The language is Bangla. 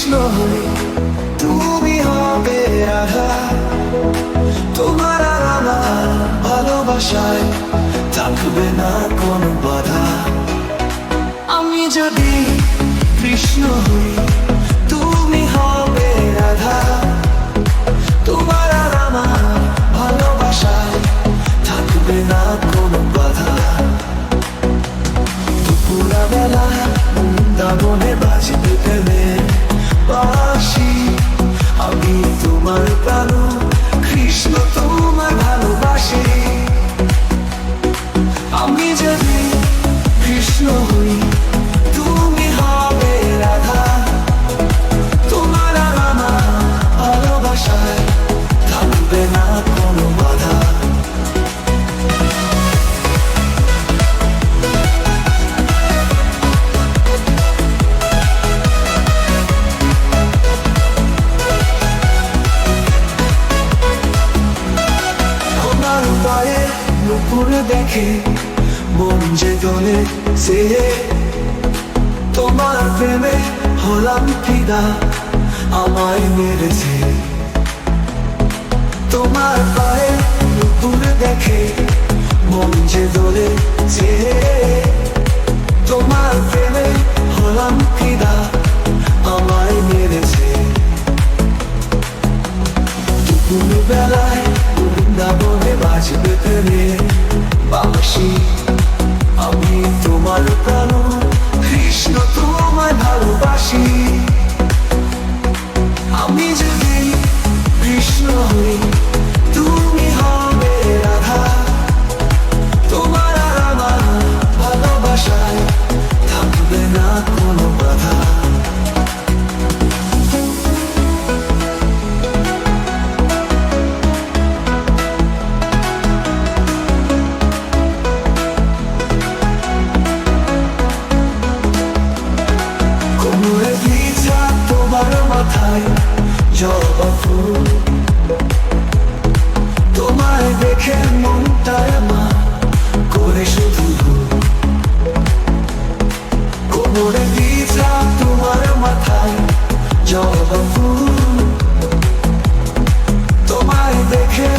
কৃষ্ণ হই, তুমি হবে রাধা। তোমার আর আমার ভালোবাসায় থাকবে না কোনো বাধা। আমি যদি কৃষ্ণ হই, তুমি হবে রাধা। তোমার আর আমার ভালোবাসায় থাকবে না কোনো বাধা। দুপুরা বেলা বৃন্দাবনে বাজবে প্রেমের বাঁশি। আমি তোমার প্রাণ, কৃষ্ণ তোমার ভালোবাসি। আমি যদি কৃষ্ণ হই, তুমি হবে রাধা। তোমার আর আমার ভালোবাসায় থাকবে না কোনো বাধা। তোমার পায়ে নুপুর দেখে মন যে দোলে সে, তোমার প্রেমে হলাম ফিদা, আমায় মেরেছে। তোমার পায়ে নুপুর দেখে মন যে দোলে সে, তোমার প্রেমে হলাম ফিদা, আমায় মেরেছে। দুপুর বেলায় বৃন্দাবনে বাজবে প্রেমের বাঁশি। আমি তোমার প্রাণ, কৃষ্ণ তোমায় ভালোবাসি। আমি যদি কৃষ্ণ হই, তুমি হবে রাধা। তোমার আর আমার ভালোবাসায় থাকবে না কোনো বাধা। কোমরে ভিজা তোমার মাথায় জবা ফুল, তোমায় দেখে মনটায় আমার করে শুধু ভুল। কোমরে ভিজা তোমার মাথায় জবা ফুল, তোমায় দেখে